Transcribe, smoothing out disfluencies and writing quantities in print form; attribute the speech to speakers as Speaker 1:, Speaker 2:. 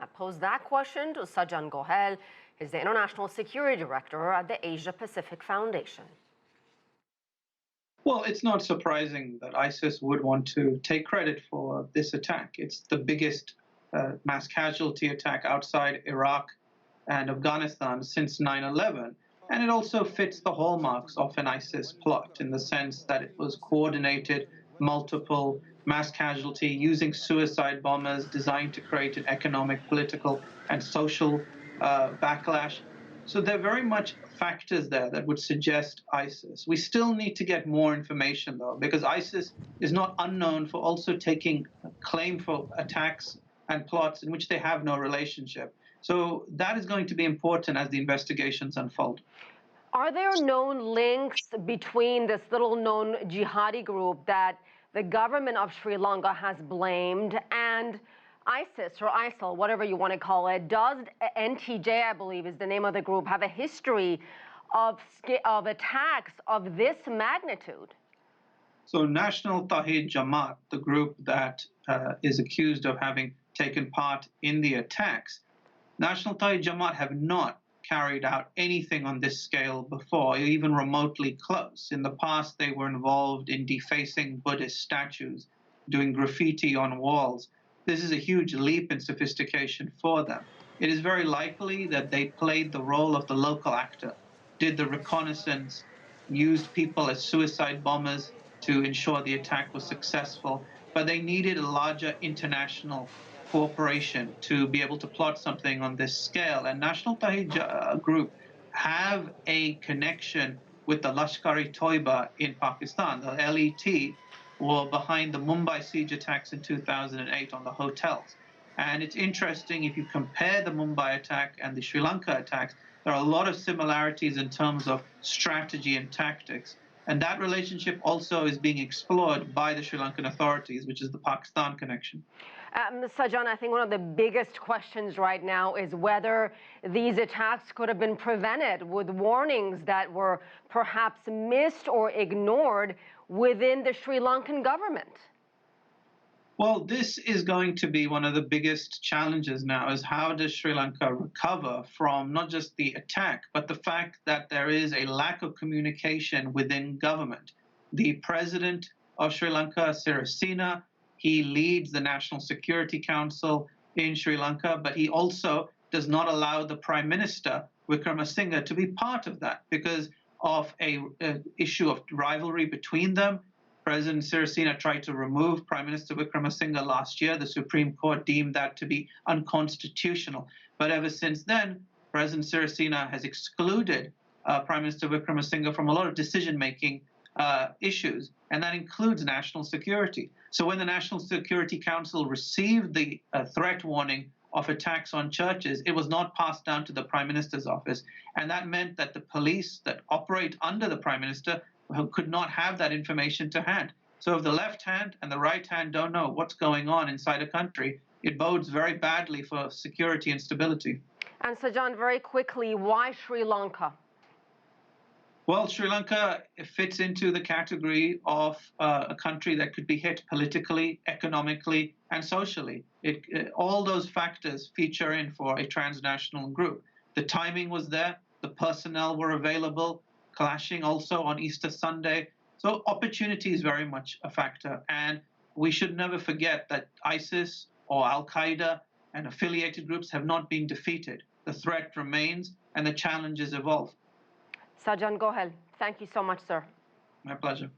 Speaker 1: I posed that question to Sajjan Gohel. He's the International Security Director at the Asia Pacific Foundation.
Speaker 2: Well, it's not surprising that ISIS would want to take credit for this attack. It's the biggest mass casualty attack outside Iraq and Afghanistan since 9/11. And it also fits the hallmarks of an ISIS plot in the sense that it was coordinated, multiple mass casualty, using suicide bombers designed to create an economic, political, and social backlash. So there are very much factors there that would suggest ISIS. We still need to get more information, though, because ISIS is not unknown for also taking claim for attacks and plots in which they have no relationship. So that is going to be important as the investigations unfold.
Speaker 1: Are there known links between this little-known jihadi group that the government of Sri Lanka has blamed and ISIS or ISIL, whatever you want to call it? Does NTJ, I believe is the name of the group, have a history of attacks of this magnitude?
Speaker 2: So National Tawhid Jamaat, the group that is accused of having taken part in the attacks, National Tawhid Jamaat have not carried out anything on this scale before, even remotely close. In the past, they were involved in defacing Buddhist statues, doing graffiti on walls. This is a huge leap in sophistication for them. It is very likely that they played the role of the local actor, did the reconnaissance, used people as suicide bombers to ensure the attack was successful, but they needed a larger international cooperation to be able to plot something on this scale. And National Tawhid Group have a connection with the Lashkar-e-Toiba in Pakistan. The LET were behind the Mumbai siege attacks in 2008 on the hotels. And it's interesting, if you compare the Mumbai attack and the Sri Lanka attacks, there are a lot of similarities in terms of strategy and tactics. And that relationship also is being explored by the Sri Lankan authorities, which is the Pakistan connection.
Speaker 1: Sajjan, I think one of the biggest questions right now is whether these attacks could have been prevented with warnings that were perhaps missed or ignored within the Sri Lankan government.
Speaker 2: Well, this is going to be one of the biggest challenges now, is how does Sri Lanka recover from not just the attack, but the fact that there is a lack of communication within government. The president of Sri Lanka, Sirisena, he leads the National Security Council in Sri Lanka, but he also does not allow the Prime Minister, Wickremesinghe, to be part of that because of an issue of rivalry between them. President Sirisena tried to remove Prime Minister Wickremesinghe last year. The Supreme Court deemed that to be unconstitutional. But ever since then, President Sirisena has excluded Prime Minister Wickremesinghe from a lot of decision-making issues, and that includes national security. So when the National Security Council received the threat warning of attacks on churches, it was not passed down to the Prime Minister's office. And that meant that the police that operate under the Prime Minister could not have that information to hand. So if the left hand and the right hand don't know what's going on inside a country, it bodes very badly for security and stability.
Speaker 1: And Sajjan, very quickly, why Sri Lanka?
Speaker 2: Well, Sri Lanka fits into the category of a country that could be hit politically, economically, and socially. All those factors feature in for a transnational group. The timing was there, the personnel were available, clashing also on Easter Sunday. So opportunity is very much a factor. And we should never forget that ISIS or Al-Qaeda and affiliated groups have not been defeated. The threat remains and the challenges evolve.
Speaker 1: Sajjan Gohel, thank you so much, sir.
Speaker 2: My pleasure.